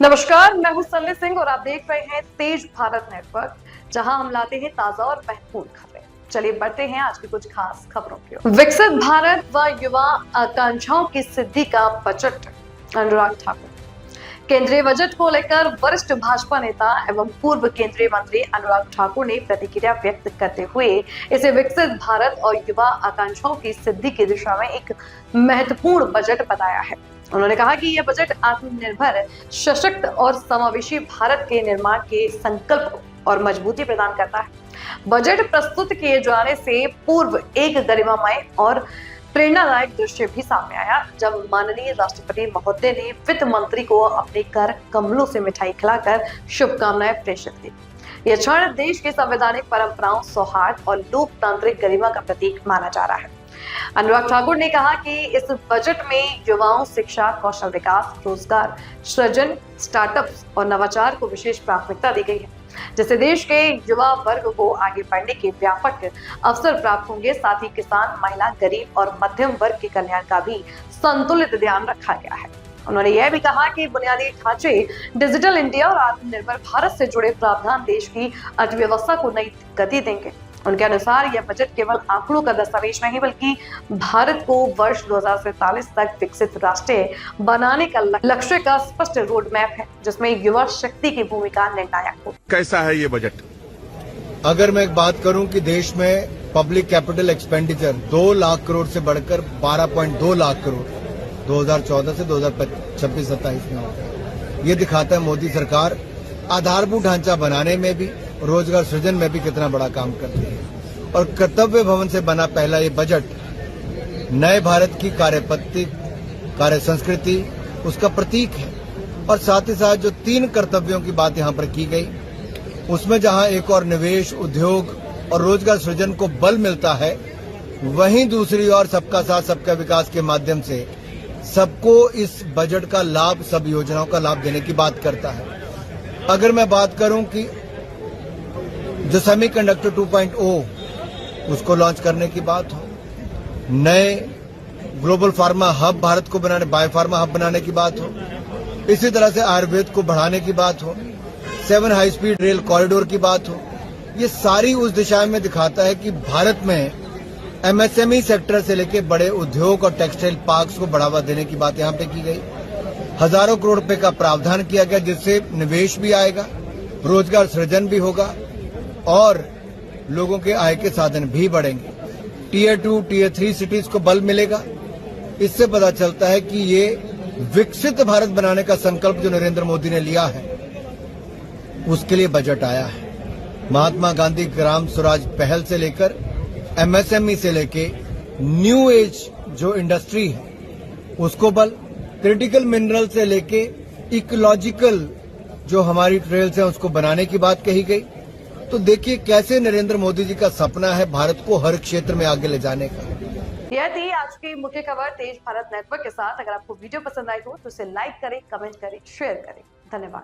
नमस्कार, मैं हूं सल्ले सिंह और आप देख रहे हैं तेज भारत नेटवर्क, जहां हम लाते हैं ताजा और महत्वपूर्ण खबरें। चलिए बढ़ते हैं आज की कुछ खास खबरों की ओर। विकसित भारत व युवा आकांक्षाओं की सिद्धि का बजट, अनुराग ठाकुर। केंद्रीय बजट को लेकर वरिष्ठ भाजपा नेता एवं पूर्व केंद्रीय मंत्री अनुराग ठाकुर ने प्रतिक्रिया व्यक्त करते हुए इसे विकसित भारत और युवा आकांक्षाओं की सिद्धि की दिशा में एक महत्वपूर्ण बजट बताया है। उन्होंने कहा कि यह बजट आत्मनिर्भर, सशक्त और समावेशी भारत के निर्माण के संकल्प को और मजबूती प्रदान करता है। बजट प्रस्तुत किए जाने से पूर्व एक गरिमामय और प्रेरणादायक दृश्य भी सामने आया, जब माननीय राष्ट्रपति महोदय ने वित्त मंत्री को अपने कर कमलों से मिठाई खिलाकर शुभकामनाएं प्रेषित की। यह क्षण देश की संवैधानिक परंपराओं, सौहार्द और लोकतांत्रिक गरिमा का प्रतीक माना जा रहा है। अनुराग ठाकुर ने कहा कि इस बजट में युवाओं, शिक्षा, कौशल विकास, रोजगार सृजन, स्टार्टअप्स और नवाचार को विशेष प्राथमिकता दी गई है, जिससे देश के युवा वर्ग को आगे बढ़ने के व्यापक अवसर प्राप्त होंगे। साथ ही किसान, महिला, गरीब और मध्यम वर्ग के कल्याण का भी संतुलित ध्यान रखा गया है। उन्होंने यह भी कहा कि बुनियादी ढांचे, डिजिटल इंडिया और आत्मनिर्भर भारत से जुड़े प्रावधान देश की अर्थव्यवस्था को नई गति देंगे। उनके अनुसार यह बजट केवल आंकड़ों का दस्तावेज नहीं, बल्कि भारत को वर्ष 2047 तक विकसित राष्ट्र बनाने का लक्ष्य का स्पष्ट रोड मैप है, जिसमें युवा शक्ति की भूमिका निर्णायक हो। कैसा है ये बजट? अगर मैं एक बात करूं कि देश में public capital expenditure 2 lakh crore से बढ़कर 12.2 लाख करोड़ 2014 से 2026-27 में हो गया, ये दिखाता है मोदी सरकार आधारभूत ढांचा बनाने में भी, रोजगार सृजन में भी कितना बड़ा काम करती है। और कर्तव्य भवन से बना पहला ये बजट नए भारत की कार्यपद्धति, कार्य संस्कृति उसका प्रतीक है। और साथ ही साथ जो 3 कर्तव्यों की बात यहाँ पर की गई, उसमें जहाँ एक और निवेश, उद्योग और रोजगार सृजन को बल मिलता है, वहीं दूसरी ओर सबका साथ सबका विकास के माध्यम से सबको इस बजट का लाभ, सब योजनाओं का लाभ देने की बात करता है। अगर मैं बात करूं कि जो सेमीकंडक्टर 2.0 उसको लॉन्च करने की बात हो, नए ग्लोबल फार्मा हब भारत को बनाने, बायो फार्मा हब बनाने की बात हो, इसी तरह से आयुर्वेद को बढ़ाने की बात हो, 7 हाई स्पीड रेल कॉरिडोर की बात हो, ये सारी उस दिशा में दिखाता है कि भारत में एमएसएमई सेक्टर से लेकर बड़े उद्योग और टेक्सटाइल पार्क्स को बढ़ावा देने की बात यहाँ पे की गई। हजारों करोड़ रुपए का प्रावधान किया गया, जिससे निवेश भी आएगा, रोजगार सृजन भी होगा और लोगों के आय के साधन भी बढ़ेंगे। टियर 2, टियर 3 सिटीज को बल मिलेगा। इससे पता चलता है कि ये विकसित भारत बनाने का संकल्प जो नरेंद्र मोदी ने लिया है, उसके लिए बजट आया है। महात्मा गांधी ग्राम स्वराज पहल से लेकर एमएसएमई से लेके न्यू एज जो इंडस्ट्री है उसको बल, क्रिटिकल मिनरल से लेके इकोलॉजिकल जो हमारी ट्रेल्स हैं उसको बनाने की बात कही गई। तो देखिए कैसे नरेंद्र मोदी जी का सपना है भारत को हर क्षेत्र में आगे ले जाने का। यह थी आज की मुख्य खबर तेज भारत नेटवर्क के साथ। अगर आपको वीडियो पसंद आई हो तो इसे लाइक करें, कमेंट करें, शेयर करें। धन्यवाद।